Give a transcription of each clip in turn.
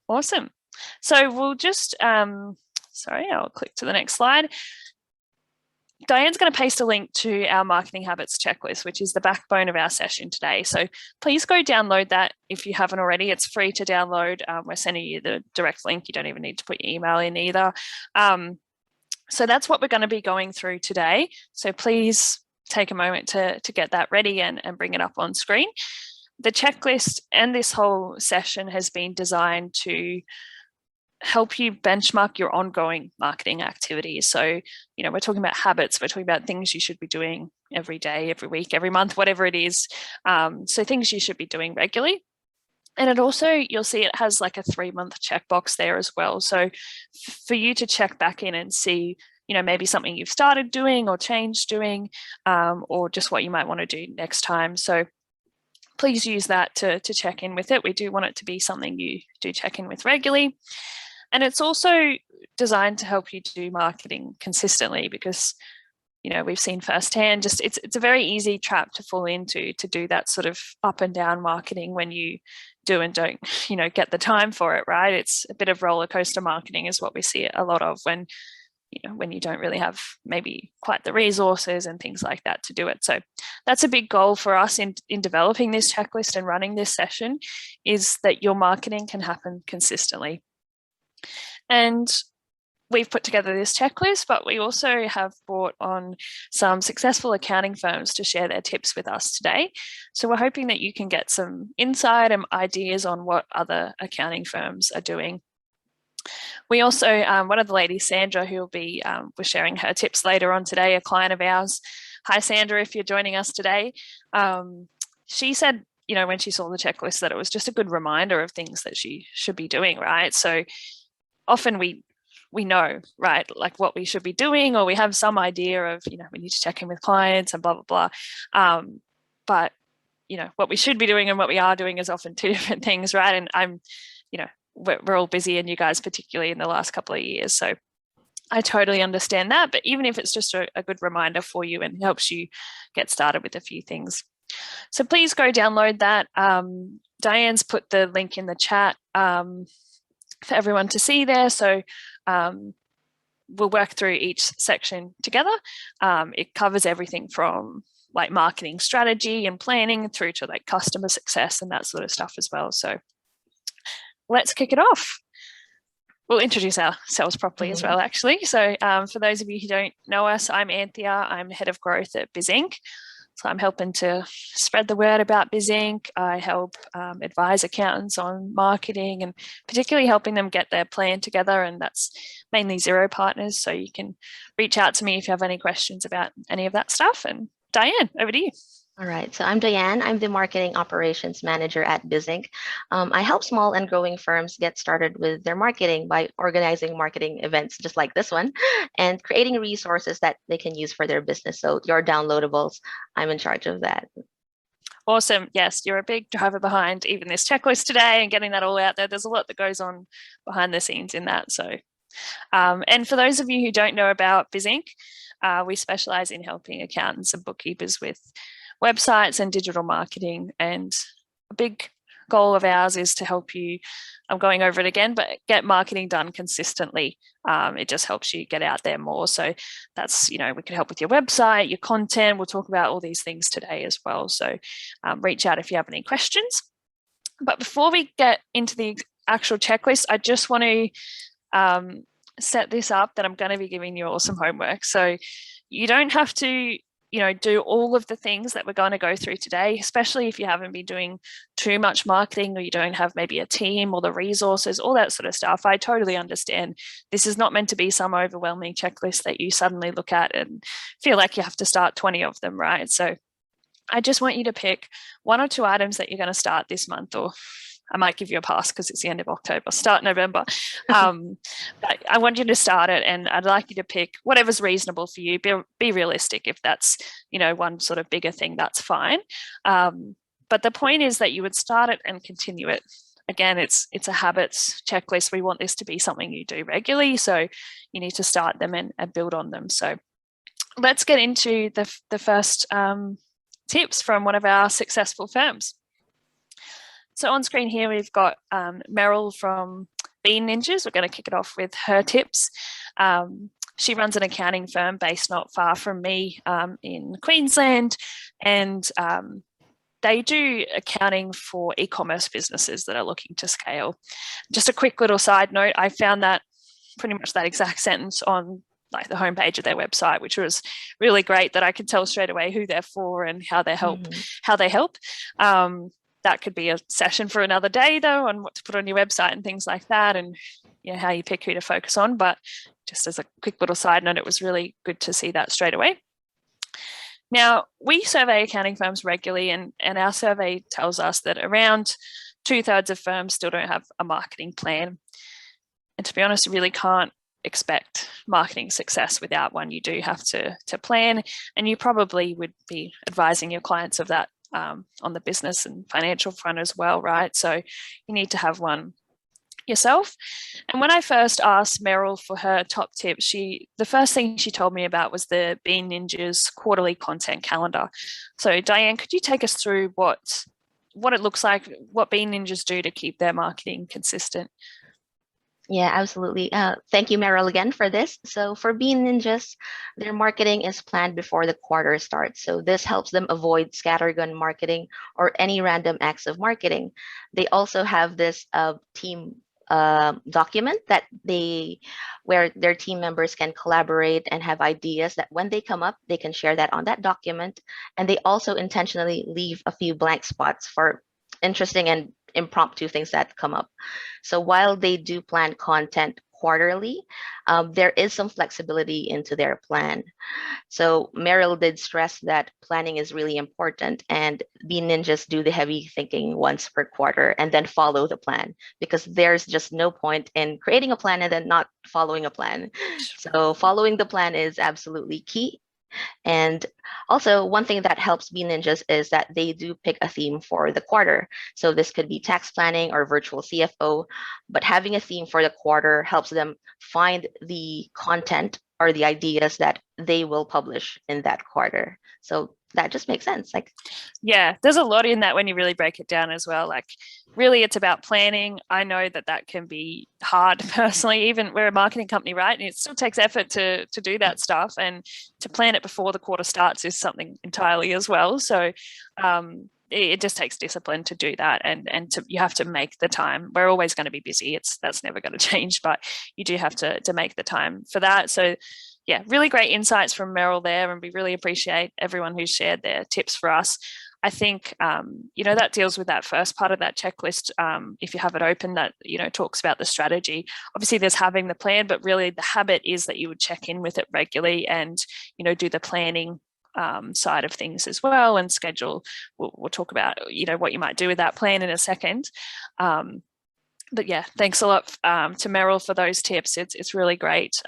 Awesome. So we'll just, sorry, I'll click to the next slide. Diane's going to paste a link to our marketing habits checklist, which is the backbone of our session today. So please go download that if you haven't already. It's free to download. We're sending you the direct link. You don't even need to put your email in either. So that's what we're going to be going through today. So please take a moment to get that ready and bring it up on screen. The checklist and this whole session has been designed to help you benchmark your ongoing marketing activities. So, we're talking about habits, we're talking about things you should be doing every day, every week, every month, whatever it is. So things you should be doing regularly. And it also, you'll see it has like a 3-month checkbox there as well. So for you to check back in and see, maybe something you've started doing or changed doing, or just what you might want to do next time. So please use that to check in with it. We do want it to be something you do check in with regularly. And it's also designed to help you do marketing consistently because, we've seen firsthand, just it's a very easy trap to fall into, to do that sort of up and down marketing when you do and don't, get the time for it, right? It's a bit of roller coaster marketing is what we see a lot of when you don't really have maybe quite the resources and things like that to do it. So that's a big goal for us in developing this checklist and running this session, is that your marketing can happen consistently. And we've put together this checklist, but we also have brought on some successful accounting firms to share their tips with us today. So we're hoping that you can get some insight and ideas on what other accounting firms are doing. We also, one of the ladies, Sandra, who will be was sharing her tips later on today, a client of ours. Hi, Sandra, if you're joining us today. She said, when she saw the checklist, that it was just a good reminder of things that she should be doing, right? So often we know, right, like what we should be doing, or we have some idea of, we need to check in with clients and blah, blah, blah. But, what we should be doing and what we are doing is often two different things, right? And I'm, we're all busy, and you guys particularly in the last couple of years. So I totally understand that. But even if it's just a good reminder for you and helps you get started with a few things. So please go download that. Diane's put the link in the chat for everyone to see there. So we'll work through each section together. It covers everything from like marketing strategy and planning through to like customer success and that sort of stuff as well. So let's kick it off. We'll introduce ourselves properly as well, actually. So for those of you who don't know us, I'm Anthea. I'm head of growth at BizInc. So I'm helping to spread the word about BizInc. I help advise accountants on marketing and particularly helping them get their plan together. And that's mainly Xero partners. So you can reach out to me if you have any questions about any of that stuff. And Diane, over to you. All right, so I'm Diane. I'm the Marketing Operations Manager at BizInc. I help small and growing firms get started with their marketing by organizing marketing events just like this one and creating resources that they can use for their business. So your downloadables, I'm in charge of that. Awesome. Yes, you're a big driver behind even this checklist today and getting that all out there. There's a lot that goes on behind the scenes in that. So, and for those of you who don't know about BizInc, we specialize in helping accountants and bookkeepers with websites and digital marketing, and a big goal of ours is to help you, I'm going over it again, but get marketing done consistently. It just helps you get out there more. So that's, we can help with your website, your content. We'll talk about all these things today as well. So reach out if you have any questions. But before we get into the actual checklist, I just want to set this up that I'm going to be giving you all some homework. So you don't have to do all of the things that we're going to go through today, especially if you haven't been doing too much marketing or you don't have maybe a team or the resources, all that sort of stuff. I totally understand. This is not meant to be some overwhelming checklist that you suddenly look at and feel like you have to start 20 of them, right? So I just want you to pick 1 or 2 items that you're going to start this month, or I might give you a pass because it's the end of October, start November. But I want you to start it, and I'd like you to pick whatever's reasonable for you. Be realistic. If that's, one sort of bigger thing, that's fine. But the point is that you would start it and continue it. Again, it's a habits checklist. We want this to be something you do regularly. So you need to start them and build on them. So let's get into the first tips from one of our successful firms. So on screen here, we've got Meryl from Bean Ninjas. We're going to kick it off with her tips. She runs an accounting firm based not far from me in Queensland, and they do accounting for e-commerce businesses that are looking to scale. Just a quick little side note, I found that pretty much that exact sentence on like the homepage of their website, which was really great, that I could tell straight away who they're for and how they help. That could be a session for another day though, on what to put on your website and things like that, and how you pick who to focus on. But just as a quick little side note, it was really good to see that straight away. Now, we survey accounting firms regularly, and our survey tells us that around 2/3 of firms still don't have a marketing plan. And to be honest, you really can't expect marketing success without one. You do have to plan, and you probably would be advising your clients of that on the business and financial front as well, right? So you need to have one yourself. And when I first asked Meryl for her top tips, the first thing she told me about was the Bean Ninjas quarterly content calendar. So Diane, could you take us through what it looks like, what Bean Ninjas do to keep their marketing consistent? Yeah, absolutely. Thank you, Meryl, again for this. So for Bean Ninjas, their marketing is planned before the quarter starts. So this helps them avoid scattergun marketing or any random acts of marketing. They also have this team document where their team members can collaborate and have ideas that when they come up, they can share that on that document. And they also intentionally leave a few blank spots for interesting and impromptu things that come up. So while they do plan content quarterly, there is some flexibility into their plan. So Meryl did stress that planning is really important, and Bean Ninjas do the heavy thinking once per quarter and then follow the plan, because there's just no point in creating a plan and then not following a plan. So following the plan is absolutely key. And also, one thing that helps Bean Ninjas is that they do pick a theme for the quarter. So this could be tax planning or virtual CFO, but having a theme for the quarter helps them find the content or the ideas that they will publish in that quarter. So that just makes sense. Yeah, there's a lot in that when you really break it down as well. Like, really, it's about planning. I know that can be hard personally. Even we're a marketing company, right? And it still takes effort to do that stuff, and to plan it before the quarter starts is something entirely as well. So it just takes discipline to do that, and you have to make the time. We're always going to be busy. That's never going to change, but you do have to make the time for that. So yeah, really great insights from Meryl there, and we really appreciate everyone who's shared their tips for us. I think, that deals with that first part of that checklist. If you have it open, that, talks about the strategy. Obviously, there's having the plan, but really the habit is that you would check in with it regularly and, do the planning side of things as well, and schedule. We'll talk about, what you might do with that plan in a second. But yeah, thanks a lot to Meryl for those tips. It's really great.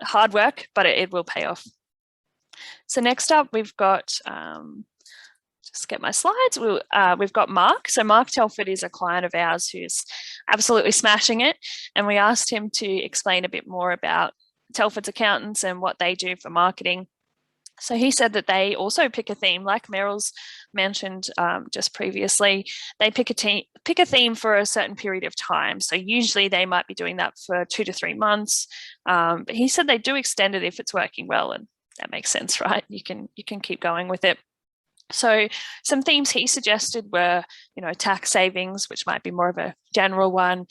Hard work, but it will pay off. So next up, we've got, just get my slides. We've got Mark. So Mark Telford is a client of ours who's absolutely smashing it. And we asked him to explain a bit more about Telford's accountants and what they do for marketing. So he said that they also pick a theme, like Meryl's mentioned just previously. They pick a theme for a certain period of time. So usually they might be doing that for 2 to 3 months. But he said they do extend it if it's working well, and that makes sense, right? You can keep going with it. So some themes he suggested were, tax savings, which might be more of a general one,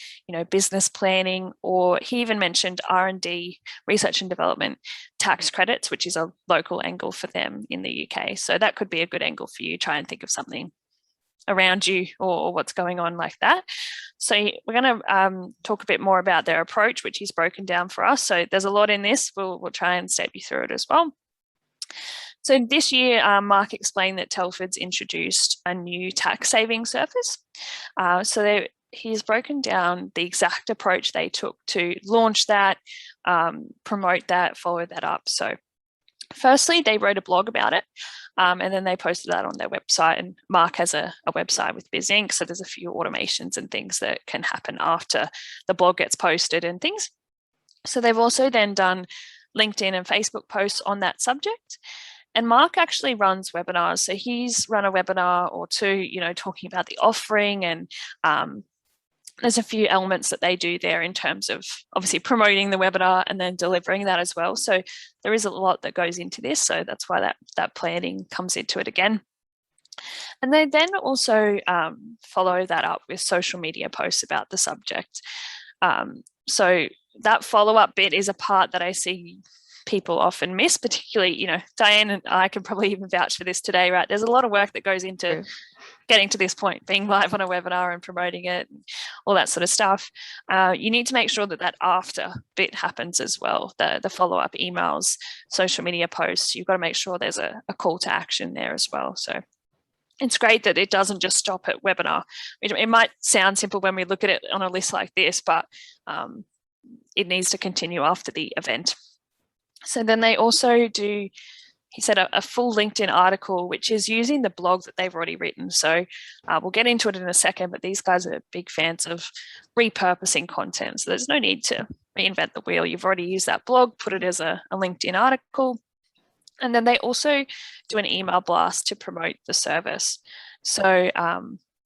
business planning, or he even mentioned R&D, research and development, tax credits, which is a local angle for them in the UK. So that could be a good angle for you. Try and think of something around you or what's going on like that. So we're going to talk a bit more about their approach, which he's broken down for us. So there's a lot in this. We'll try and step you through it as well. So this year, Mark explained that Telford's introduced a new tax saving service. He's broken down the exact approach they took to launch that, promote that, follow that up. So firstly, they wrote a blog about it, and then they posted that on their website. And Mark has a website with BizInc, so there's a few automations and things that can happen after the blog gets posted and things. So they've also then done LinkedIn and Facebook posts on that subject. And Mark actually runs webinars. So he's run a webinar or two, talking about the offering and there's a few elements that they do there in terms of obviously promoting the webinar and then delivering that as well. So there is a lot that goes into this. So that's why that planning comes into it again. And they then also follow that up with social media posts about the subject. So that follow-up bit is a part that I see people often miss, particularly, you know, Diane and I can probably even vouch for this today, right? There's a lot of work that goes into getting to this point, being live on a webinar and promoting it, and all that sort of stuff. You need to make sure that that after bit happens as well, the follow-up emails, social media posts. You've got to make sure there's a call to action there as well. So it's great that it doesn't just stop at webinar. It might sound simple when we look at it on a list like this, but it needs to continue after the event. So then they also do, he said, a full LinkedIn article, which is using the blog that they've already written. So we'll get into it in a second, but these guys are big fans of repurposing content. So there's no need to reinvent the wheel. You've already used that blog, put it as a LinkedIn article. And then they also do an email blast to promote the service. So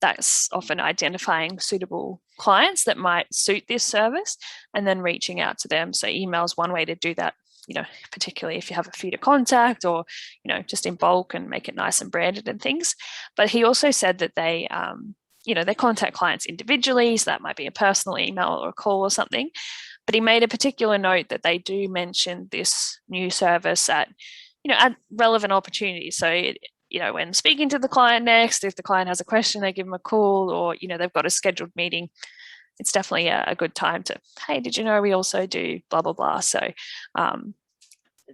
that's often identifying suitable clients that might suit this service and then reaching out to them. So email is one way to do that, you know, particularly if you have a few to contact or, you know, just in bulk and make it nice and branded and things. But he also said that they, you know, they contact clients individually. So that might be a personal email or a call or something. But he made a particular note that they do mention this new service at, you know, at relevant opportunities. So, you know, when speaking to the client next, if the client has a question, they give them a call, or, you know, they've got a scheduled meeting. It's definitely a good time to, hey, did you know we also do blah, blah, blah. So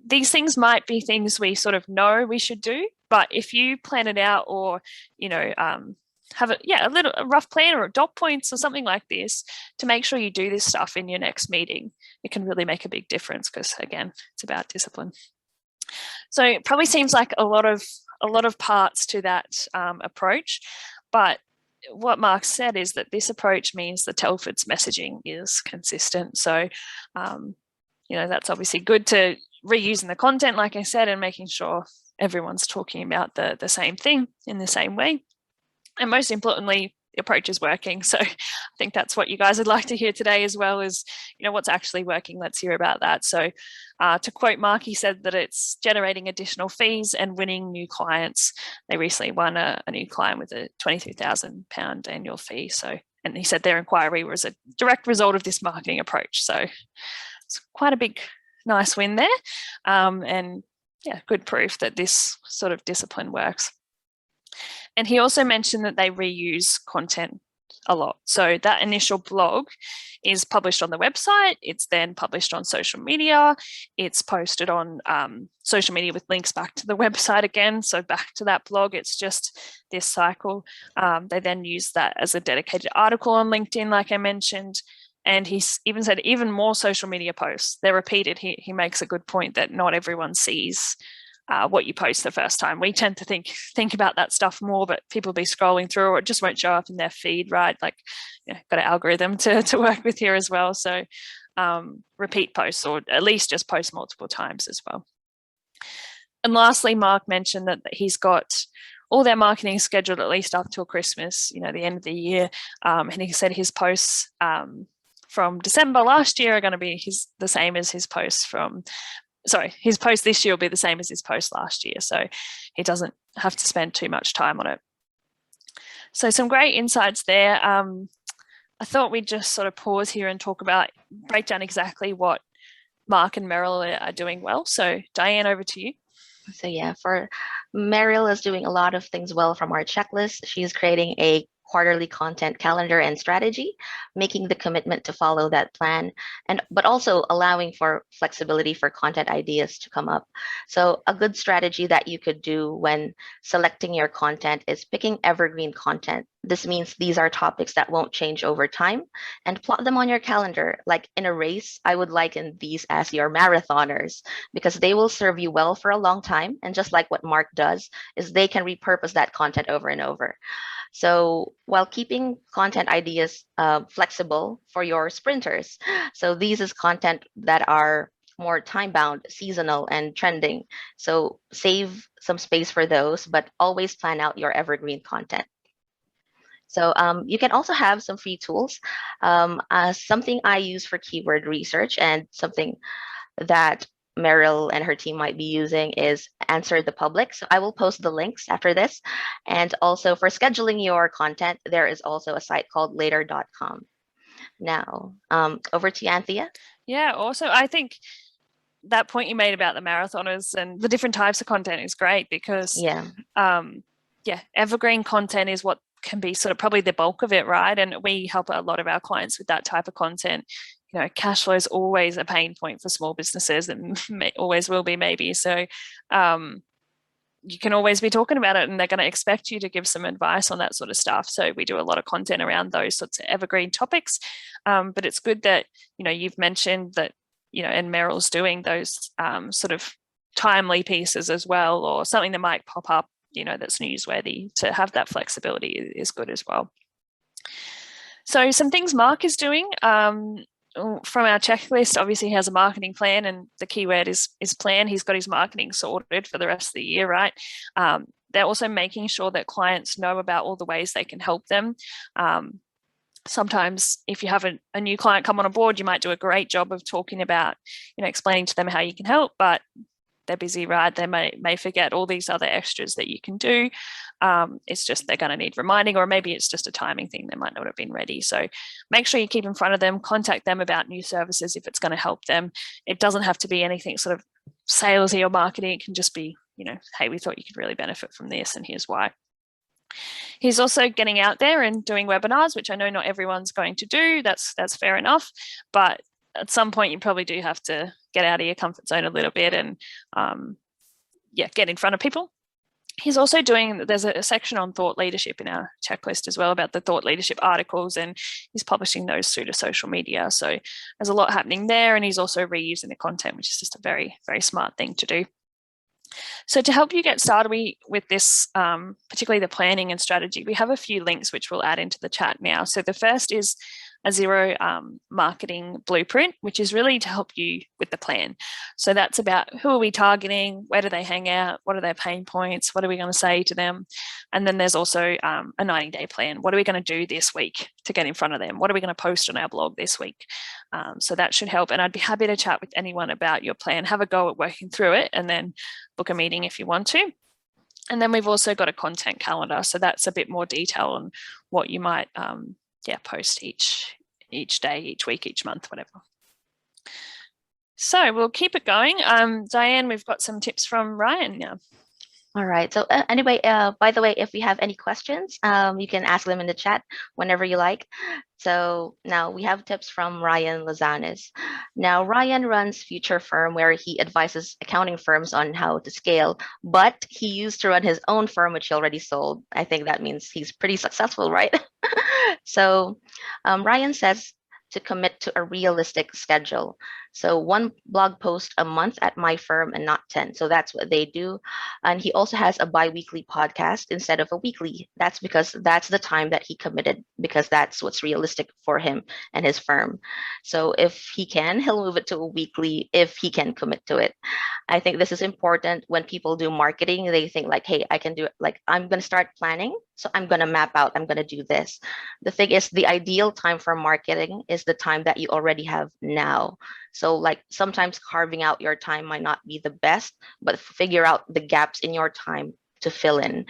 these things might be things we sort of know we should do, but if you plan it out or, you know, have a rough plan or dot points or something like this to make sure you do this stuff in your next meeting, it can really make a big difference because, again, it's about discipline. So it probably seems like a lot of parts to that approach, but what Mark said is that this approach means the Telford's messaging is consistent. So, you know, that's obviously good to reusing the content, like I said, and making sure everyone's talking about the same thing in the same way. And most importantly, the approach is working. So I think that's what you guys would like to hear today as well, is, you know, what's actually working. Let's hear about that. So to quote Mark, he said that it's generating additional fees and winning new clients. They recently won a new client with a £23,000 annual fee. So, and he said their inquiry was a direct result of this marketing approach. So it's quite a big, nice win there. And yeah, good proof that this sort of discipline works. And he also mentioned that they reuse content a lot. So that initial blog is published on the website. It's then published on social media. It's posted on social media with links back to the website again. So back to that blog, it's just this cycle. They then use that as a dedicated article on LinkedIn, like I mentioned. And he's even said even more social media posts. They're repeated. He makes a good point that not everyone sees what you post the first time. We tend to think about that stuff more, but people be scrolling through, or it just won't show up in their feed, right? Like, you know, got an algorithm to work with here as well. So repeat posts, or at least just post multiple times as well. And lastly, Mark mentioned that he's got all their marketing scheduled at least up till Christmas, you know, the end of the year. And he said his posts from December last year are going to be the same as his posts his post this year will be the same as his post last year. So he doesn't have to spend too much time on it. So some great insights there. I thought we'd just sort of pause here and break down exactly what Mark and Meryl are doing well. So Diane, over to you. So yeah, for Meryl is doing a lot of things well from our checklist. She's creating a quarterly content calendar and strategy, making the commitment to follow that plan, but also allowing for flexibility for content ideas to come up. So a good strategy that you could do when selecting your content is picking evergreen content. This means these are topics that won't change over time, and plot them on your calendar. Like in a race, I would liken these as your marathoners, because they will serve you well for a long time. And just like what Mark does, is they can repurpose that content over and over. So while keeping content ideas flexible for your sprinters. So these is content that are more time-bound, seasonal, and trending. So save some space for those, but always plan out your evergreen content. So you can also have some free tools. Something I use for keyword research and something that Meryl and her team might be using is Answer the Public. So I will post the links after this. And also for scheduling your content, there is also a site called later.com. Now, over to you, Anthea. Yeah, also, I think that point you made about the marathoners and the different types of content is great because, Yeah, yeah, evergreen content is what can be sort of probably the bulk of it, right? And we help a lot of our clients with that type of content. You know, cash flow is always a pain point for small businesses and always will be maybe. So you can always be talking about it and they're going to expect you to give some advice on that sort of stuff. So we do a lot of content around those sorts of evergreen topics. But it's good that, you know, you've mentioned that, you know, and Meryl's doing those sort of timely pieces as well, or something that might pop up, you know, that's newsworthy. To have that flexibility is good as well. So some things Mark is doing from our checklist, obviously he has a marketing plan, and the keyword is plan. He's got his marketing sorted for the rest of the year, right? They're also making sure that clients know about all the ways they can help them. Sometimes if you have a new client come on board, you might do a great job of talking about, you know, explaining to them how you can help, but they're busy, right? They may forget all these other extras that you can do. It's just they're going to need reminding, or maybe it's just a timing thing. They might not have been ready. So make sure you keep in front of them, contact them about new services if it's going to help them. It doesn't have to be anything sort of salesy or marketing. It can just be, you know, hey, we thought you could really benefit from this and here's why. He's also getting out there and doing webinars, which I know not everyone's going to do. That's fair enough. But at some point, you probably do have to get out of your comfort zone a little bit and, yeah, get in front of people. He's also doing, there's a section on thought leadership in our checklist as well about the thought leadership articles, and he's publishing those through to social media. So there's a lot happening there, and he's also reusing the content, which is just a very, very smart thing to do. So to help you get started with this, particularly the planning and strategy, we have a few links which we'll add into the chat now. So the first is a zero marketing blueprint, which is really to help you with the plan. So that's about who are we targeting, where do they hang out, what are their pain points, what are we going to say to them? And then there's also a 90-day plan. What are we going to do this week to get in front of them? What are we going to post on our blog this week? So that should help. And I'd be happy to chat with anyone about your plan, have a go at working through it, and then book a meeting if you want to. And then we've also got a content calendar. So that's a bit more detail on what you might post each day, each week, each month, whatever. So we'll keep it going. Diane, we've got some tips from Ryan now. All right. So anyway, by the way, if you have any questions, you can ask them in the chat whenever you like. So now we have tips from Ryan Lozanes. Now, Ryan runs Future Firm, where he advises accounting firms on how to scale, but he used to run his own firm, which he already sold. I think that means he's pretty successful, right? So Ryan says to commit to a realistic schedule. So one blog post a month at my firm and not 10. So that's what they do. And he also has a bi-weekly podcast instead of a weekly. That's because that's the time that he committed, because that's what's realistic for him and his firm. So if he can, he'll move it to a weekly if he can commit to it. I think this is important. When people do marketing, they think like, hey, I can do it. Like, I'm going to start planning. So I'm going to map out, I'm going to do this. The thing is, the ideal time for marketing is the time that you already have now. So like sometimes carving out your time might not be the best, but figure out the gaps in your time to fill in.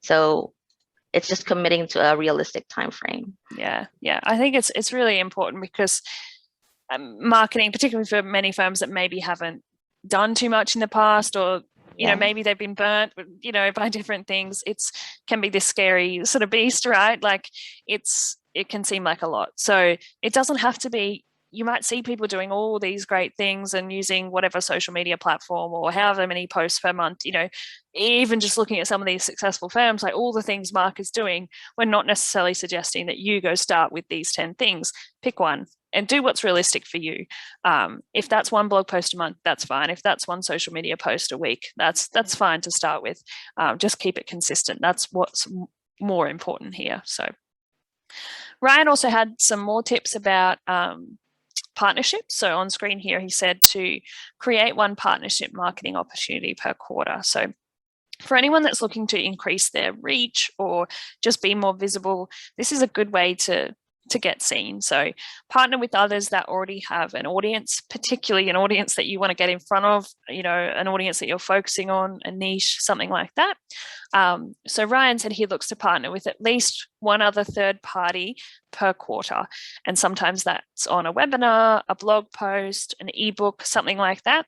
So it's just committing to a realistic time frame. Yeah. I think it's really important because marketing, particularly for many firms that maybe haven't done too much in the past, or you know, maybe they've been burnt, you know, by different things. It's can be this scary sort of beast, right? Like it can seem like a lot. So it doesn't have to be. You might see people doing all these great things and using whatever social media platform or however many posts per month, you know, even just looking at some of these successful firms, like all the things Mark is doing, we're not necessarily suggesting that you go start with these 10 things. Pick one and do what's realistic for you. If that's one blog post a month, that's fine. If that's one social media post a week, that's fine to start with. Just keep it consistent. That's what's more important here. So Ryan also had some more tips about partnerships. So on screen here, he said to create one partnership marketing opportunity per quarter. So for anyone that's looking to increase their reach or just be more visible, this is a good way to get seen. So partner with others that already have an audience, particularly an audience that you want to get in front of, an audience that you're focusing on, a niche, something like that. So Ryan said he looks to partner with at least one other third party per quarter. And sometimes that's on a webinar, a blog post, an ebook, something like that,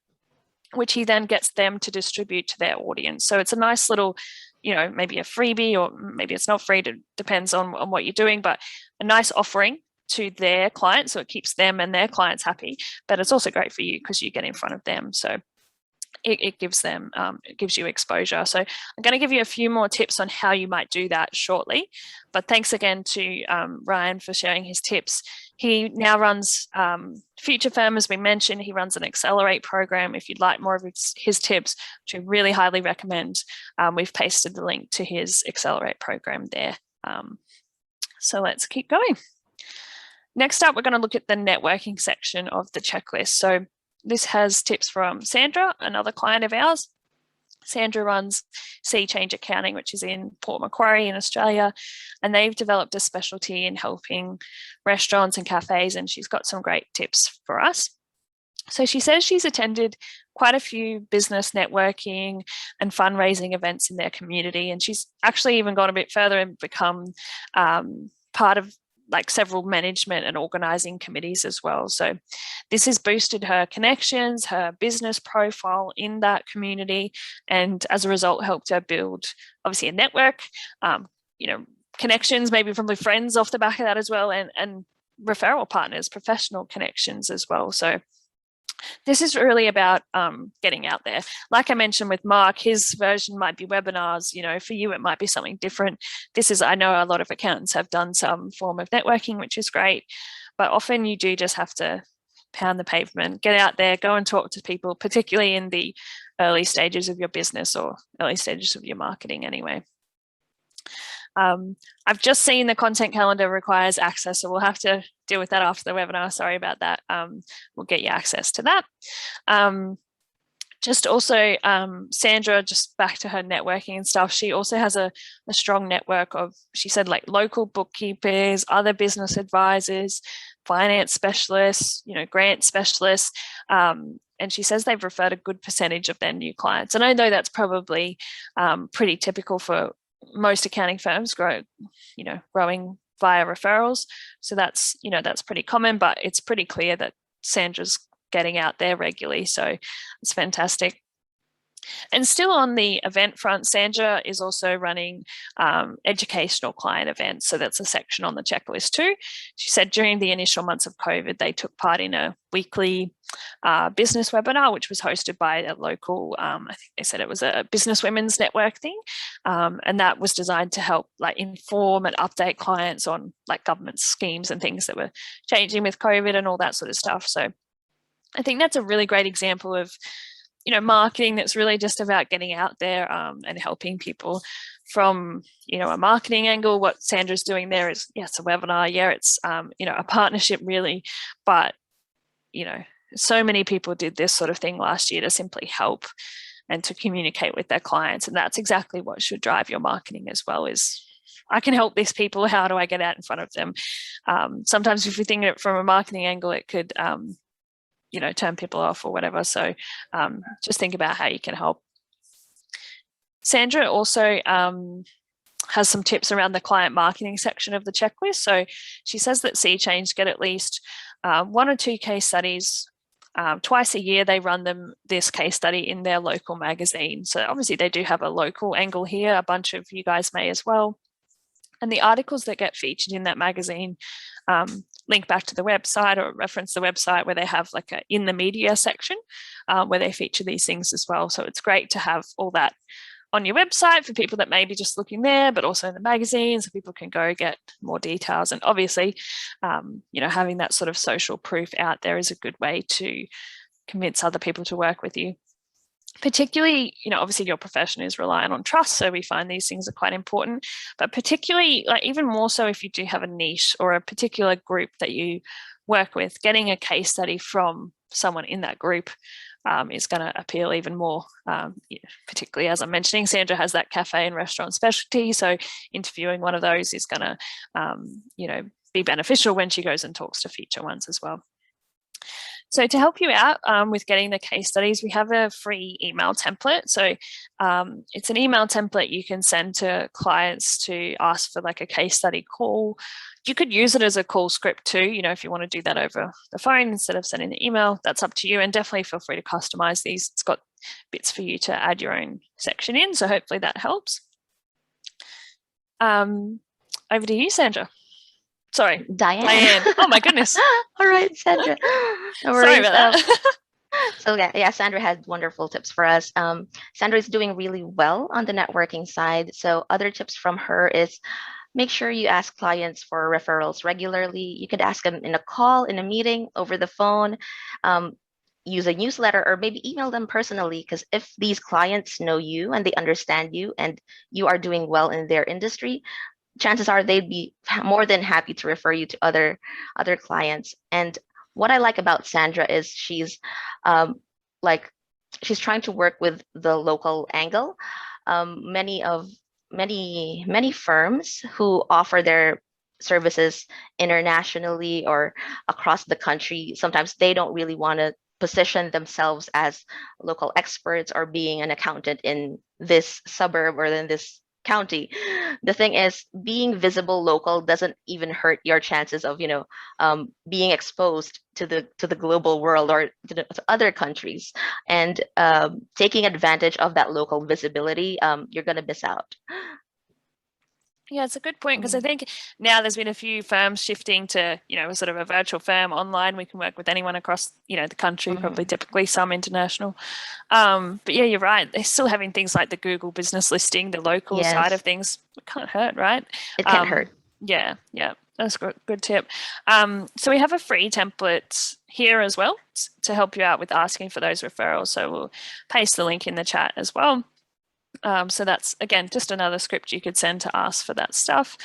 which he then gets them to distribute to their audience. So it's a nice little, maybe a freebie, or maybe it's not free, it depends on what you're doing, but a nice offering to their clients. So it keeps them and their clients happy, but it's also great for you because you get in front of them. So it gives them, it gives you exposure. So I'm going to give you a few more tips on how you might do that shortly. But thanks again to Ryan for sharing his tips. He now runs Future Firm, as we mentioned. He runs an Accelerate program. If you'd like more of his tips, which I really highly recommend, we've pasted the link to his Accelerate program there. So let's keep going. Next up, we're going to look at the networking section of the checklist. So this has tips from Sandra, another client of ours. Sandra runs Sea Change Accounting, which is in Port Macquarie in Australia, and they've developed a specialty in helping restaurants and cafes, and she's got some great tips for us. So she says she's attended quite a few business networking and fundraising events in their community, and she's actually even gone a bit further and become part of several management and organizing committees as well. So this has boosted her connections, her business profile in that community, and as a result helped her build obviously a network, connections maybe from the friends off the back of that as well, and referral partners, professional connections as well. So this is really about getting out there. Like I mentioned with Mark, his version might be webinars. For you, it might be something different. I know a lot of accountants have done some form of networking, which is great, but often you do just have to pound the pavement, get out there, go and talk to people, particularly in the early stages of your business or early stages of your marketing anyway. I've just seen the content calendar requires access, so we'll have to deal with that after the webinar. Sorry about that. We'll get you access to that. Just also, Sandra, just back to her networking and stuff, she also has a strong network of, she said, local bookkeepers, other business advisors, finance specialists, grant specialists, and she says they've referred a good percentage of their new clients. And I know that's probably pretty typical for most accounting firms growing via referrals. So that's pretty common, but it's pretty clear that Sandra's getting out there regularly. So it's fantastic. And still on the event front, Sandra is also running educational client events. So that's a section on the checklist too. She said during the initial months of COVID, they took part in a weekly business webinar, which was hosted by a local, I think they said it was a business women's network thing. And that was designed to help inform and update clients on government schemes and things that were changing with COVID and all that sort of stuff. So I think that's a really great example of marketing that's really just about getting out there and helping people from, a marketing angle. What Sandra's doing there is, it's a webinar. Yeah, it's, a partnership really. But, so many people did this sort of thing last year to simply help and to communicate with their clients. And that's exactly what should drive your marketing as well, is I can help these people. How do I get out in front of them? Sometimes if you think of it from a marketing angle, it could, turn people off or whatever. So just think about how you can help. Sandra also has some tips around the client marketing section of the checklist. So she says that Sea Change get at least 1 or 2 case studies. Twice a year, they run this case study in their local magazine. So obviously they do have a local angle here. A bunch of you guys may as well. And the articles that get featured in that magazine link back to the website or reference the website, where they have a in the media section where they feature these things as well. So it's great to have all that on your website for people that may be just looking there, but also in the magazine, so people can go get more details. And obviously, having that sort of social proof out there is a good way to convince other people to work with you. Particularly, obviously your profession is reliant on trust, so we find these things are quite important, but particularly even more so if you do have a niche or a particular group that you work with, getting a case study from someone in that group is going to appeal even more. Particularly as I'm mentioning, Sandra has that cafe and restaurant specialty, so interviewing one of those is going to, be beneficial when she goes and talks to future ones as well. So to help you out with getting the case studies, we have a free email template. So it's an email template you can send to clients to ask for like a case study call. You could use it as a call script too, if you want to do that over the phone instead of sending the email, that's up to you. And definitely feel free to customize these. It's got bits for you to add your own section in. So hopefully that helps. Over to you, Sandra. Sorry, Diane. Oh my goodness. All right, Sandra. No Sorry worries. about that. So yeah, Sandra had wonderful tips for us. Sandra is doing really well on the networking side. So other tips from her is make sure you ask clients for referrals regularly. You could ask them in a call, in a meeting, over the phone, use a newsletter, or maybe email them personally. Because if these clients know you and they understand you and you are doing well in their industry, chances are they'd be more than happy to refer you to other clients. And what I like about Sandra is she's she's trying to work with the local angle. Many firms who offer their services internationally or across the country, sometimes they don't really want to position themselves as local experts or being an accountant in this suburb or in this county. The thing is, being visible local doesn't even hurt your chances of being exposed to the global world or to other countries, and taking advantage of that local visibility. You're gonna miss out. Yeah, it's a good point, because I think now there's been a few firms shifting to, a sort of a virtual firm online. We can work with anyone across, the country, probably typically some international. But yeah, you're right. They're still having things like the Google business listing, the local side of things. It can't hurt, right? It can't hurt. Yeah, that's a good tip. So we have a free template here as well to help you out with asking for those referrals. So we'll paste the link in the chat as well. So that's, again, just another script you could send to ask for that stuff,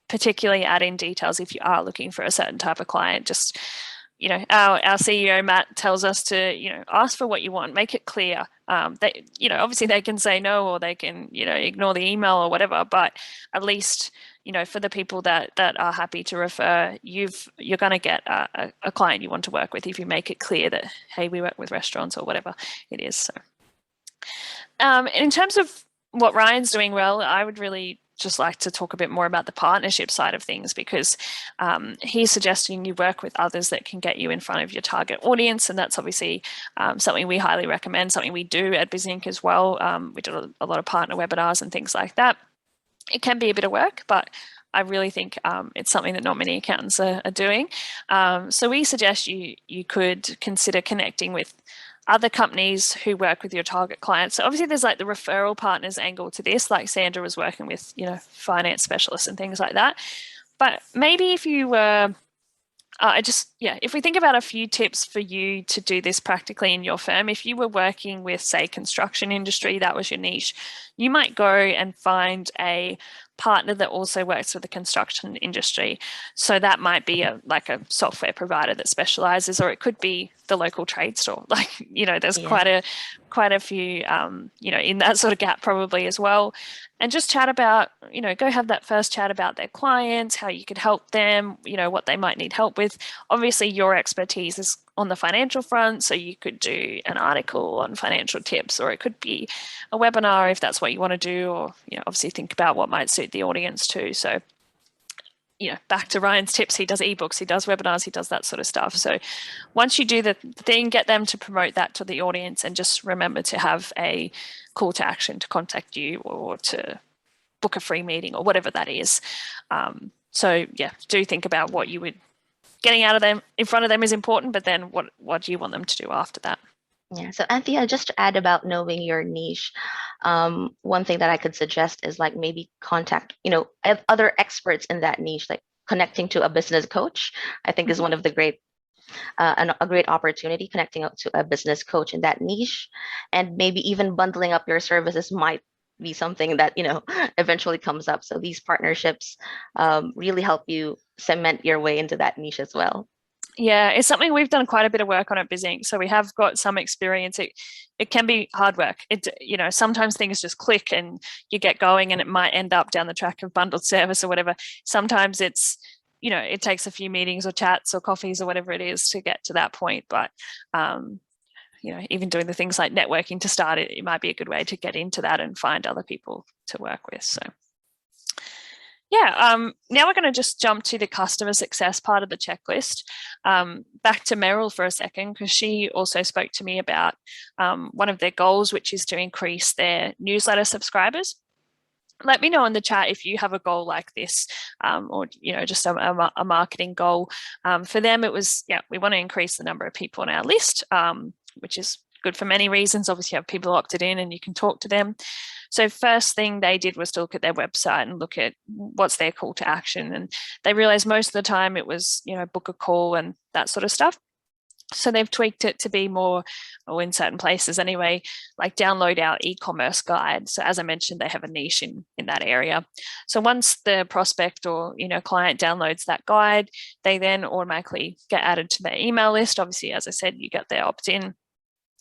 particularly add in details if you are looking for a certain type of client. Just, our CEO, Matt, tells us to, ask for what you want, make it clear. They, obviously they can say no, or they can, ignore the email or whatever, but at least, for the people that are happy to refer, you're going to get a client you want to work with if you make it clear that, hey, we work with restaurants or whatever it is. So. In terms of what Ryan's doing well, I would really just like to talk a bit more about the partnership side of things, because he's suggesting you work with others that can get you in front of your target audience. And that's obviously something we highly recommend, something we do at BizInc as well. We do a lot of partner webinars and things like that. It can be a bit of work, but I really think it's something that not many accountants are doing. So we suggest you could consider connecting with other companies who work with your target clients. So obviously there's like the referral partners angle to this, like Sandra was working with, finance specialists and things like that. But maybe if you were, if we think about a few tips for you to do this practically in your firm, if you were working with, say, construction industry, that was your niche, you might go and find a partner that also works with the construction industry. So that might be like a software provider that specializes, or it could be the local trade store. Like, there's quite a few, in that sort of gap probably as well. And just chat about, go have that first chat about their clients, how you could help them, what they might need help with. Obviously, your expertise is on the financial front, so you could do an article on financial tips, or it could be a webinar if that's what you want to do, or obviously think about what might suit the audience too. So back to Ryan's tips, he does ebooks, he does webinars, he does that sort of stuff. So once you do the thing, get them to promote that to the audience, and just remember to have a call to action to contact you or to book a free meeting or whatever that is. So yeah, do think about what you would getting out of them in front of them is important, but then what do you want them to do after that? Yeah. So Anthea, just to add about knowing your niche, one thing that I could suggest is like maybe contact, other experts in that niche, like connecting to a business coach. I think is one of the great, a great opportunity, connecting up to a business coach in that niche, and maybe even bundling up your services might be something that eventually comes up. So these partnerships really help you cement your way into that niche as well. Yeah, it's something we've done quite a bit of work on at BizInc. So we have got some experience. It can be hard work. Sometimes things just click and you get going and it might end up down the track of bundled service or whatever. Sometimes it takes a few meetings or chats or coffees or whatever it is to get to that point. But even doing the things like networking to start it might be a good way to get into that and find other people to work with. So yeah, now we're going to just jump to the customer success part of the checklist. Back to Meryl for a second, because she also spoke to me about one of their goals, which is to increase their newsletter subscribers. Let me know in the chat if you have a goal like this, or just a marketing goal. For them, it was, we want to increase the number of people on our list, which is good for many reasons. Obviously, you have people opted in and you can talk to them. So first thing they did was to look at their website and look at what's their call to action. And they realized most of the time it was, book a call and that sort of stuff. So they've tweaked it to be more, or in certain places anyway, like download our e-commerce guide. So as I mentioned, they have a niche in that area. So once the prospect or client downloads that guide, they then automatically get added to their email list. Obviously, as I said, you get their opt-in.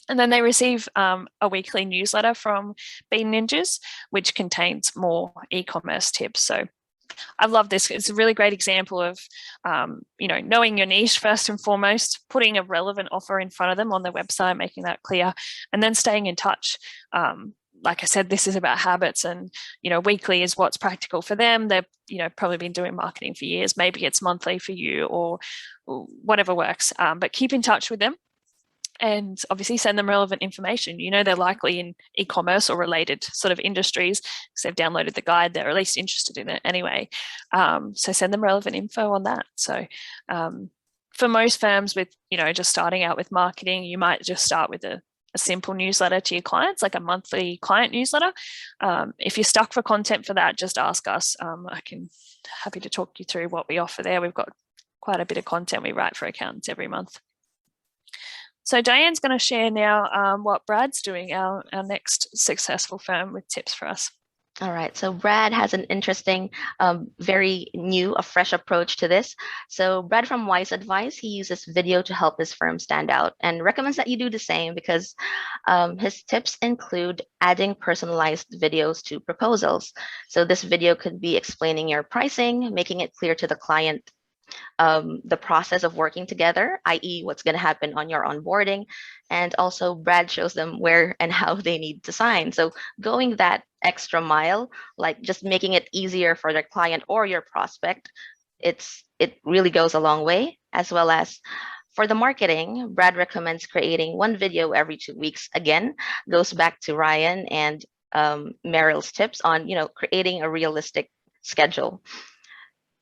And then they receive a weekly newsletter from Bean Ninjas, which contains more e-commerce tips. So I love this. It's a really great example of, knowing your niche first and foremost, putting a relevant offer in front of them on their website, making that clear, and then staying in touch. Like I said, this is about habits, and weekly is what's practical for them. They've probably been doing marketing for years. Maybe it's monthly for you, or whatever works. But keep in touch with them. And obviously send them relevant information. They're likely in e-commerce or related sort of industries because they've downloaded the guide. They're at least interested in it anyway. So send them relevant info on that. So for most firms with, just starting out with marketing, you might just start with a simple newsletter to your clients, like a monthly client newsletter. If you're stuck for content for that, just ask us. Happy to talk you through what we offer there. We've got quite a bit of content we write for accountants every month. So Diane's going to share now what Brad's doing, our next successful firm, with tips for us. All right, so Brad has an interesting, very new, a fresh approach to this. So Brad from Wise Advice, he uses video to help his firm stand out and recommends that you do the same because his tips include adding personalized videos to proposals. So this video could be explaining your pricing, making it clear to the client the process of working together, i.e. what's going to happen on your onboarding. And also Brad shows them where and how they need to sign. So going that extra mile, like just making it easier for their client or your prospect, it really goes a long way. As well as for the marketing, Brad recommends creating one video every 2 weeks. Again, goes back to Ryan and Meryl's tips on creating a realistic schedule.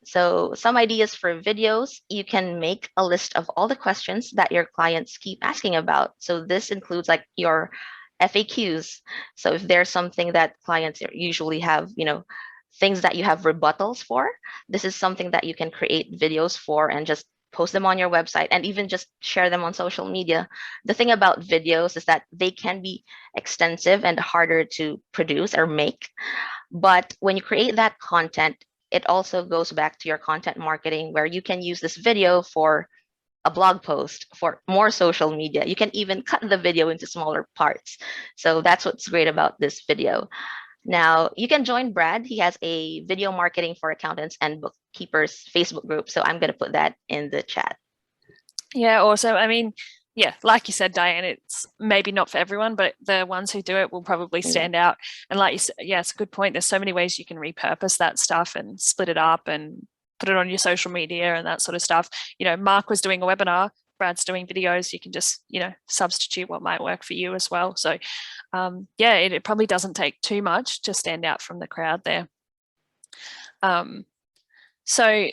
So some ideas for videos, you can make a list of all the questions that your clients keep asking about. So this includes like your FAQs. So if there's something that clients usually have, things that you have rebuttals for, this is something that you can create videos for and just post them on your website and even just share them on social media. The thing about videos is that they can be extensive and harder to produce or make. But when you create that content, it also goes back to your content marketing where you can use this video for a blog post, for more social media. You can even cut the video into smaller parts. So that's what's great about this video. Now, you can join Brad. He has a video marketing for accountants and bookkeepers Facebook group. So I'm going to put that in the chat. Yeah, awesome. I mean, yeah, like you said, Diane, it's maybe not for everyone, but the ones who do it will probably stand out. And like you said, yeah, it's a good point. There's so many ways you can repurpose that stuff and split it up and put it on your social media and that sort of stuff. Mark was doing a webinar, Brad's doing videos. You can just, substitute what might work for you as well. So it probably doesn't take too much to stand out from the crowd there. So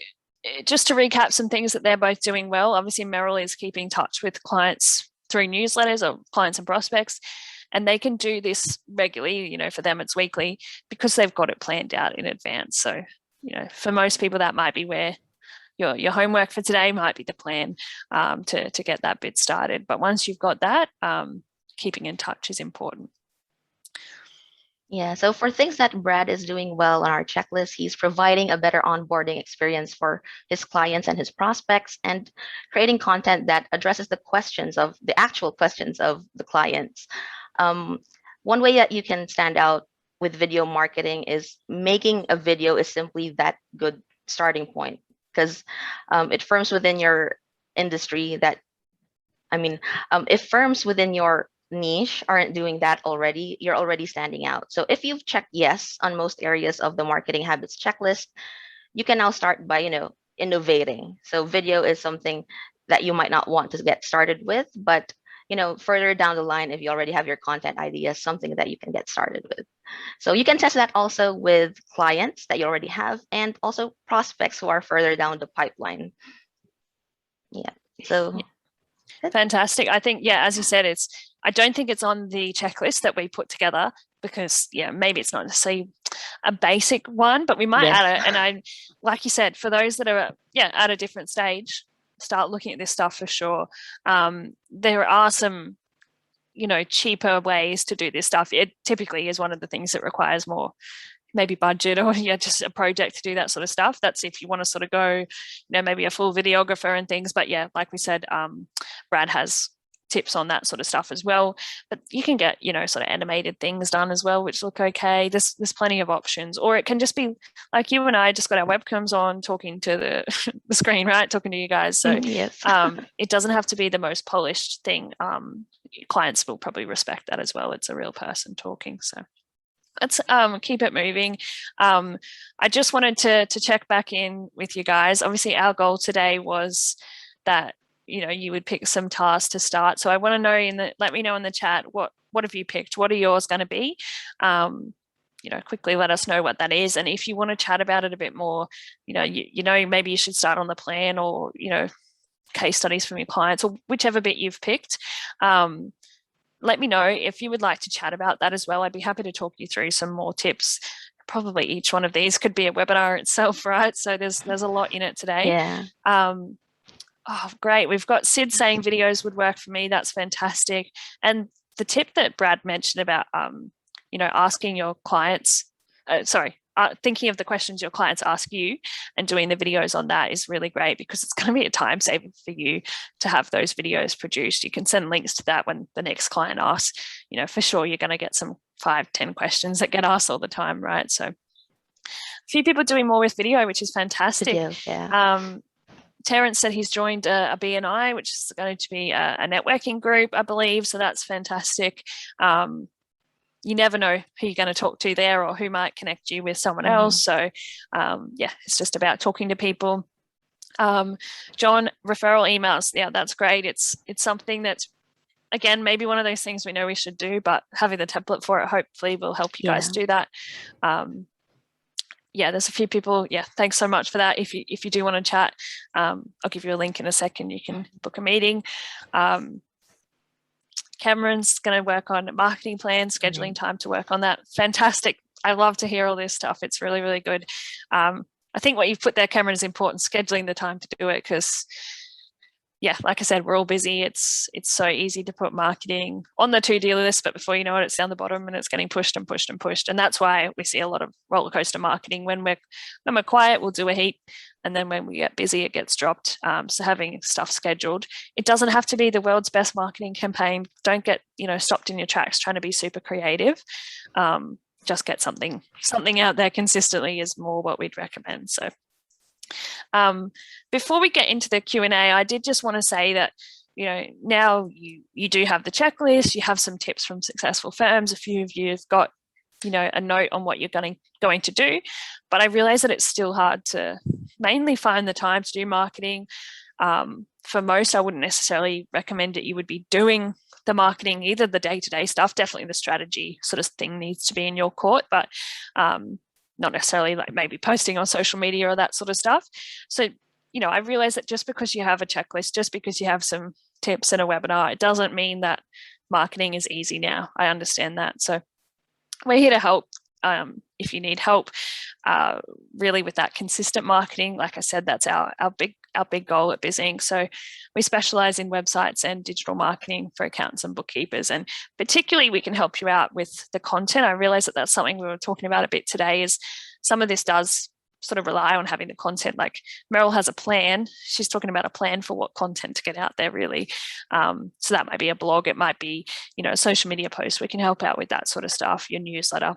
just to recap some things that they're both doing well, obviously Meryl is keeping in touch with clients through newsletters or clients and prospects, and they can do this regularly. For them it's weekly because they've got it planned out in advance. So, for most people that might be where your homework for today might be the plan to get that bit started. But once you've got that, keeping in touch is important. Yeah, so for things that Brad is doing well on our checklist, he's providing a better onboarding experience for his clients and his prospects, and creating content that addresses the actual questions of the clients. Um, One way that you can stand out with video marketing is making a video is simply that good starting point, because it firms within your industry that if firms within your niche aren't doing that already, you're already standing out. So if you've checked yes on most areas of the marketing habits checklist, you can now start by, innovating. So video is something that you might not want to get started with, but further down the line, if you already have your content ideas, something that you can get started with. So you can test that also with clients that you already have, and also prospects who are further down the pipeline. Yeah. So Fantastic. I think, yeah, as you said, I don't think it's on the checklist that we put together because, yeah, maybe it's not necessarily a basic one, but we might yes. add it. And like you said, for those that are, at a different stage, start looking at this stuff for sure. There are some, cheaper ways to do this stuff. It typically is one of the things that requires more maybe budget or just a project to do that sort of stuff. That's if you want to sort of go, maybe a full videographer and things. But yeah, like we said, Brad has tips on that sort of stuff as well. But you can get, sort of animated things done as well, which look okay. There's plenty of options. Or it can just be like you and I just got our webcams on talking to the screen, right? Talking to you guys. So yes. It doesn't have to be the most polished thing. Clients will probably respect that as well. It's a real person talking. So let's keep it moving. I just wanted to check back in with you guys. Obviously, our goal today was that you would pick some tasks to start. So I want to know let me know in the chat what have you picked? What are yours going to be? Quickly let us know what that is, and if you want to chat about it a bit more, maybe you should start on the plan or case studies from your clients or whichever bit you've picked. Let me know if you would like to chat about that as well. I'd be happy to talk you through some more tips. Probably each one of these could be a webinar itself, right? So there's a lot in it today. Yeah. Oh, great. We've got Sid saying videos would work for me. That's fantastic. And the tip that Brad mentioned about, asking your clients, thinking of the questions your clients ask you and doing the videos on that is really great because it's going to be a time saver for you to have those videos produced. You can send links to that when the next client asks, for sure you're going to get some 5-10 questions that get asked all the time, right? So a few people doing more with video, which is fantastic. Video, yeah. Terence said he's joined a BNI, which is going to be a networking group, I believe. So that's fantastic. You never know who you're going to talk to there or who might connect you with someone else. So it's just about talking to people. John, referral emails. Yeah, that's great. It's something that's, again, maybe one of those things we know we should do, but having the template for it hopefully will help you guys do that. There's a few people. Yeah, thanks so much for that. If you do want to chat, I'll give you a link in a second. You can book a meeting. Cameron's going to work on marketing plans, scheduling time to work on that. Fantastic. I love to hear all this stuff. It's really, really good. I think what you've put there, Cameron, is important, scheduling the time to do it because, like I said, we're all busy. It's so easy to put marketing on the to-do list, but before you know it, it's down the bottom and it's getting pushed and pushed and pushed. And that's why we see a lot of roller coaster marketing. When we're quiet, we'll do a heap. And then when we get busy, it gets dropped. So having stuff scheduled, it doesn't have to be the world's best marketing campaign. Don't get, stopped in your tracks trying to be super creative. Just get something out there consistently is more what we'd recommend. So before we get into the Q&A, I did just want to say that, now you do have the checklist, you have some tips from successful firms. A few of you have got, a note on what you're going to do, but I realize that it's still hard to mainly find the time to do marketing. For most, I wouldn't necessarily recommend that you would be doing the marketing, either the day-to-day stuff, definitely the strategy sort of thing needs to be in your court, but not necessarily like maybe posting on social media or that sort of stuff. So, I realize that just because you have a checklist, just because you have some tips and a webinar, it doesn't mean that marketing is easy now. I understand that. So we're here to help if you need help really with that consistent marketing. Like I said, that's our our big goal at BizInc. So we specialize in websites and digital marketing for accountants and bookkeepers. And particularly we can help you out with the content. I realize that that's something we were talking about a bit today, is some of this does sort of rely on having the content. Like Meryl has a plan. She's talking about a plan for what content to get out there, really. So that might be a blog. It might be, a social media post. We can help out with that sort of stuff, your newsletter.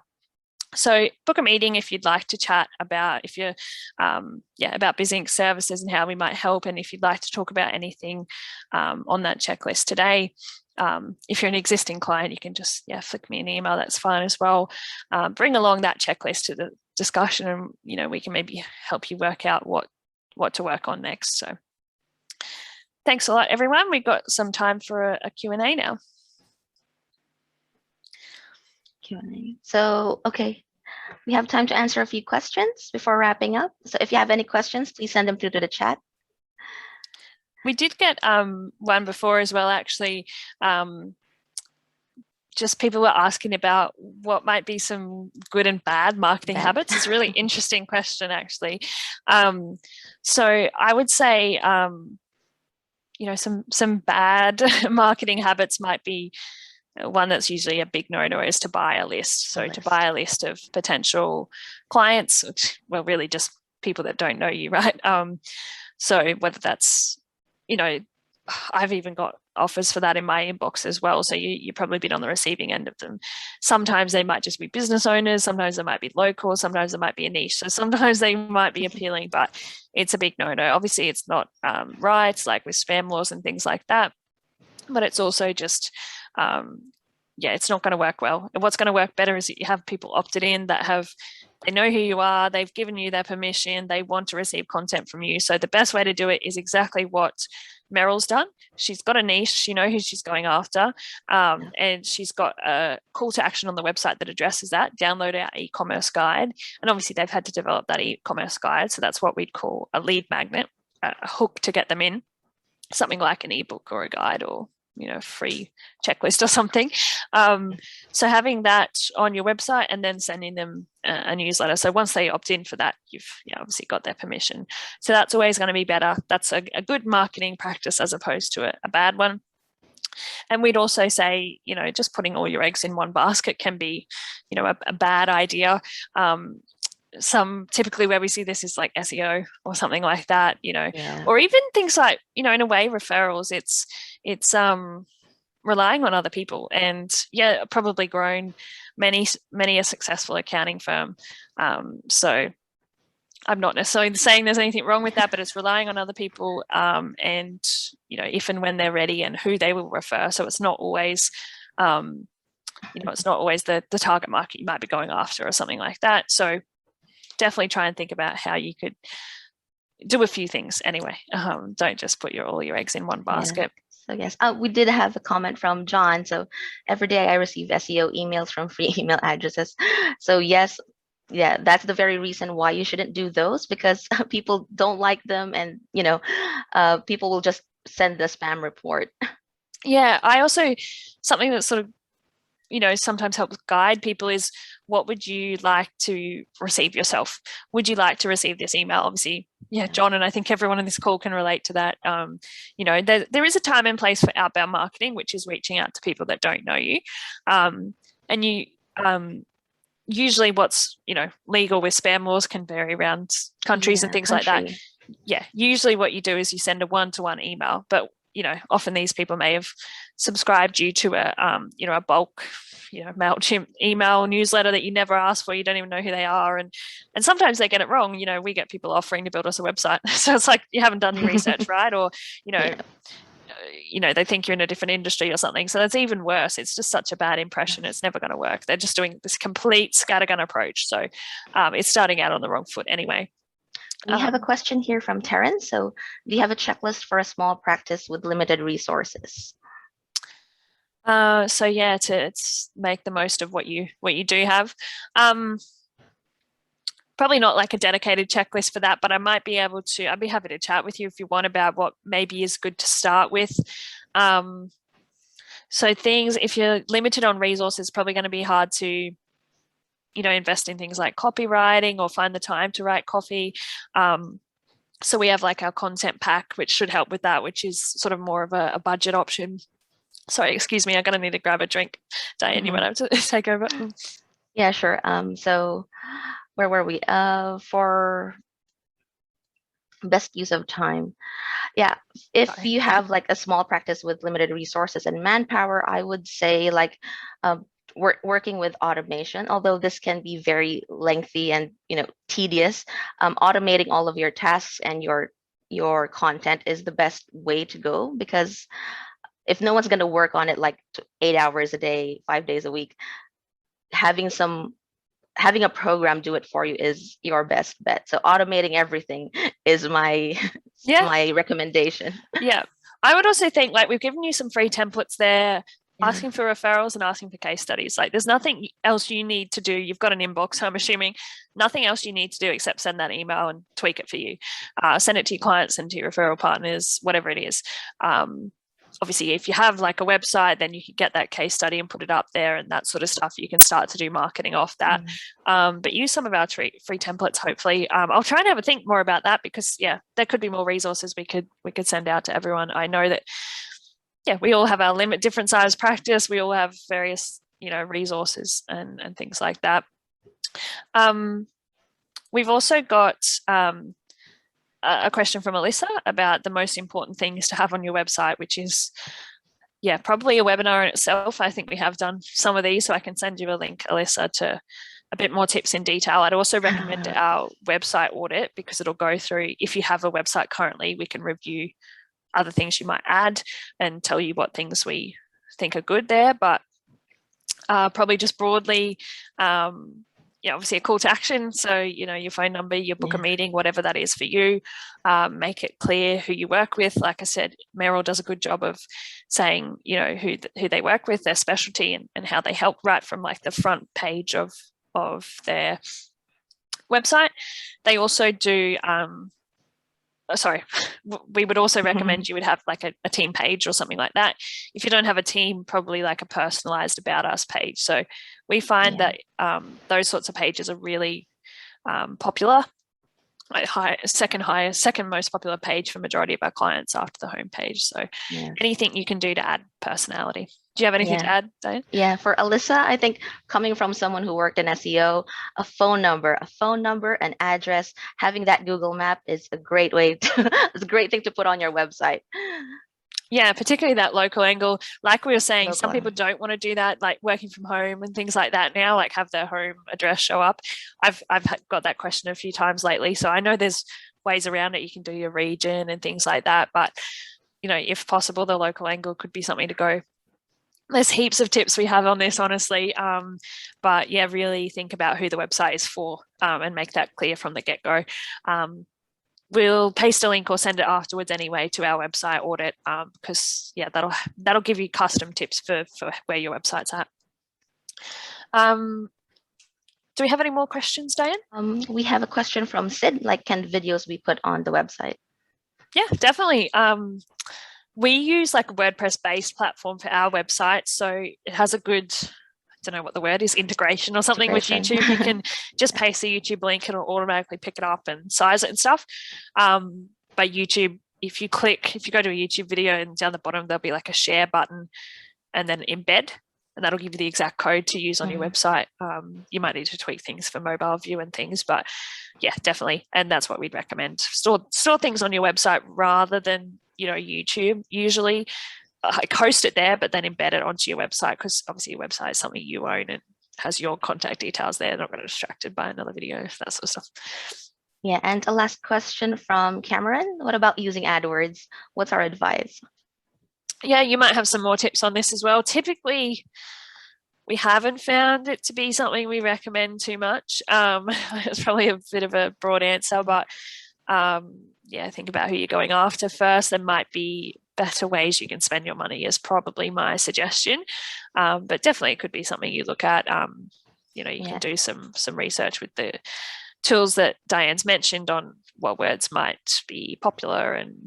So book a meeting if you'd like to chat about, if you're, about BizInc services and how we might help. And if you'd like to talk about anything on that checklist today, if you're an existing client, you can just, flick me an email. That's fine as well. Bring along that checklist to the discussion, and, we can maybe help you work out what to work on next. So thanks a lot, everyone. We've got some time for a Q&A now. Q&A. So, okay, we have time to answer a few questions before wrapping up. So if you have any questions, please send them through to the chat. We did get one before as well, actually. Just people were asking about what might be some good and bad marketing habits. It's a really interesting question, actually. So I would say, some bad marketing habits might be, one that's usually a big no-no is to buy a list. So to buy a list of potential clients, which, well, really just people that don't know you, right? So whether that's, I've even got offers for that in my inbox as well. So you've probably been on the receiving end of them. Sometimes they might just be business owners. Sometimes they might be local. Sometimes it might be a niche. So sometimes they might be appealing, but it's a big no-no. Obviously, it's not right, like with spam laws and things like that. But it's also just, it's not going to work well. And what's going to work better is that you have people opted in that they know who you are, they've given you their permission, they want to receive content from you. So the best way to do it is exactly what Meryl's done. She's got a niche, she knows who she's going after, and she's got a call to action on the website that addresses that. Download our e-commerce guide. And obviously they've had to develop that e-commerce guide. So that's what we'd call a lead magnet, a hook to get them in, something like an ebook or a guide or free checklist or something. So having that on your website and then sending them a newsletter. So once they opt in for that, you've obviously got their permission. So that's always going to be better. That's a good marketing practice as opposed to a bad one. And we'd also say, just putting all your eggs in one basket can be, a bad idea. Typically where we see this is like SEO or something like that, or even things like, in a way, referrals. It's relying on other people, and probably grown many a successful accounting firm. So I'm not necessarily saying there's anything wrong with that, but it's relying on other people, and if and when they're ready and who they will refer. So it's not always it's not always the target market you might be going after or something like that. So definitely try and think about how you could do a few things anyway. Don't just put all your eggs in one basket. So yes, we did have a comment from John. So every day I receive SEO emails from free email addresses. So yes, that's the very reason why you shouldn't do those, because people don't like them, and people will just send the spam report. Yeah, I also, something that sort of sometimes helps guide people is, what would you like to receive yourself? Would you like to receive this email? Obviously, John, and I think everyone on this call can relate to that. There is a time and place for outbound marketing, which is reaching out to people that don't know you. And you usually what's, legal with spam laws can vary around countries and things like that. Yeah, usually what you do is you send a one-to-one email, but often these people may have subscribed you to a bulk, MailChimp email newsletter that you never asked for. You don't even know who they are. And sometimes they get it wrong. We get people offering to build us a website. So it's like, you haven't done your research, right? Or, they think you're in a different industry or something. So that's even worse. It's just such a bad impression. It's never going to work. They're just doing this complete scattergun approach. So it's starting out on the wrong foot anyway. We have a question here from Terrence. So do you have a checklist for a small practice with limited resources? To make the most of what you do have. Probably not like a dedicated checklist for that, but I'd be happy to chat with you if you want about what maybe is good to start with. So things, if you're limited on resources, probably going to be hard to invest in things like copywriting or find the time to write copy. So we have like our content pack, which should help with that, which is sort of more of a budget option. Sorry, excuse me, I'm gonna need to grab a drink. Diane, you might have to take over. Yeah, sure. So where were we? For best use of time. Yeah, if Sorry. you have like a small practice with limited resources and manpower, I would say like working with automation, although this can be very lengthy and tedious. Automating all of your tasks and your content is the best way to go, because if no one's going to work on it like 8 hours a day, 5 days a week, having a program do it for you is your best bet. So automating everything is my Yeah. my recommendation. Yeah. I would also think like we've given you some free templates there, Yeah. asking for referrals and asking for case studies. Like there's nothing else you need to do. You've got an inbox, I'm assuming, nothing else you need to do except send that email and tweak it for you. Send it to your clients, send it to your referral partners, whatever it is. Obviously, if you have like a website, then you can get that case study and put it up there and that sort of stuff. You can start to do marketing off that. But use some of our free templates, hopefully. I'll try and have a think more about that, because yeah, there could be more resources we could send out to everyone. I know that we all have our different size practice. We all have various resources and things like that. We've also got a question from Alyssa about the most important things to have on your website, which is, probably a webinar in itself. I think we have done some of these, so I can send you a link, Alyssa, to a bit more tips in detail. I'd also recommend our website audit, because it'll go through, if you have a website currently, we can review other things you might add and tell you what things we think are good there. But probably just broadly, obviously a call to action. So, your phone number, your book a meeting, whatever that is for you, make it clear who you work with. Like I said, Meryl does a good job of saying, who they work with, their specialty, and how they help, right from like the front page of their website. They also do, we would also recommend you would have like a team page or something like that. If you don't have a team, probably like a personalized about us page. So we find that those sorts of pages are really popular. Second most popular page for majority of our clients after the home page. So anything you can do to add personality. Do you have anything to add, Diane? Yeah, for Alyssa, I think coming from someone who worked in SEO, a phone number, an address, having that Google map is a great way it's a great thing to put on your website. Yeah, particularly that local angle. Like we were saying, some people don't want to do that, like working from home and things like that now, like have their home address show up. I've got that question a few times lately. So I know there's ways around it. You can do your region and things like that. But, if possible, the local angle could be something to go. There's heaps of tips we have on this, honestly. But yeah, really think about who the website is for, and make that clear from the get-go. We'll paste a link or send it afterwards anyway to our website audit, because that'll give you custom tips for where your website's at. Do we have any more questions, Diane? We have a question from Sid, like, can videos be put on the website? Yeah, definitely. We use like a WordPress-based platform for our website, so it has a good, I don't know what the word is, integration or something with YouTube. You can just paste the YouTube link and it'll automatically pick it up and size it and stuff. But YouTube, if you go to a YouTube video and down the bottom, there'll be like a share button and then embed, and that'll give you the exact code to use on your website. You might need to tweak things for mobile view and things, but yeah, definitely. And that's what we'd recommend. Store things on your website rather than, YouTube. Usually host it there, but then embed it onto your website, because obviously your website is something you own and has your contact details there. Not going to be distracted by another video, that sort of stuff. Yeah, and a last question from Cameron. What about using AdWords? What's our advice? Yeah, you might have some more tips on this as well. Typically, we haven't found it to be something we recommend too much. It's probably a bit of a broad answer, but think about who you're going after first. There might be better ways you can spend your money is probably my suggestion. But definitely it could be something you look at. You can do some research with the tools that Diane's mentioned on what words might be popular and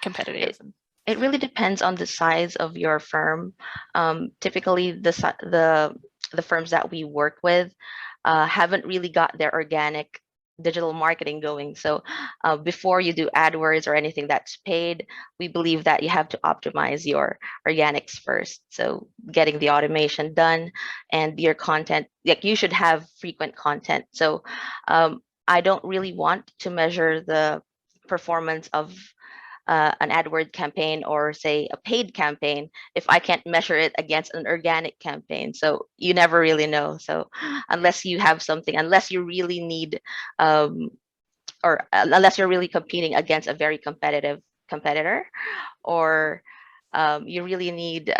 competitive. It really depends on the size of your firm. Typically, the firms that we work with haven't really got their organic digital marketing going. So before you do AdWords or anything that's paid, we believe that you have to optimize your organics first. So getting the automation done and your content, like you should have frequent content. So I don't really want to measure the performance of an AdWord campaign or say a paid campaign if I can't measure it against an organic campaign. So you never really know. So unless you have something, unless you really need, or unless you're really competing against a very competitive competitor, or you really need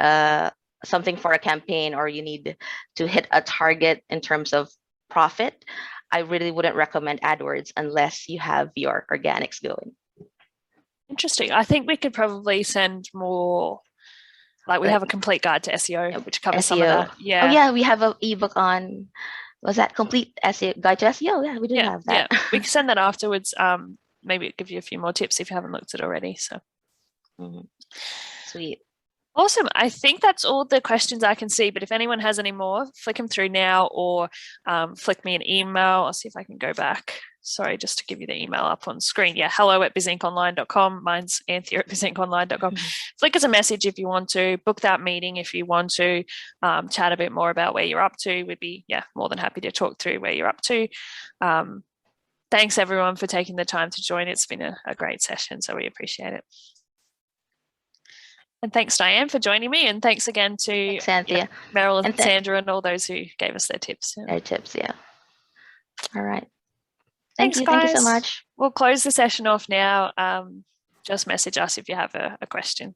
something for a campaign, or you need to hit a target in terms of profit, I really wouldn't recommend AdWords unless you have your organics going. Interesting. I think we could probably send more, like we have a complete guide to SEO, which covers some of SEO. that. Oh Yeah. yeah, we have an ebook on, was that complete SEO guide to SEO? Yeah, we do have that. Yeah. We can send that afterwards. Maybe it give you a few more tips if you haven't looked at it already. So Sweet. Awesome. I think that's all the questions I can see, but if anyone has any more, flick them through now or flick me an email. I'll see if I can go back. Sorry, just to give you the email up on screen. Yeah, hello@bizinconline.com. Mine's Anthea@bizinconline.com. Flick us a message if you want to. Book that meeting if you want to. Chat a bit more about where you're up to. We'd be more than happy to talk through where you're up to. Thanks everyone for taking the time to join. It's been a great session, so we appreciate it. And thanks, Diane, for joining me. And thanks again to Meryl and Sandra and all those who gave us their tips. Their tips, yeah. All right. Thanks, guys. Thank you so much. We'll close the session off now. Just message us if you have a question.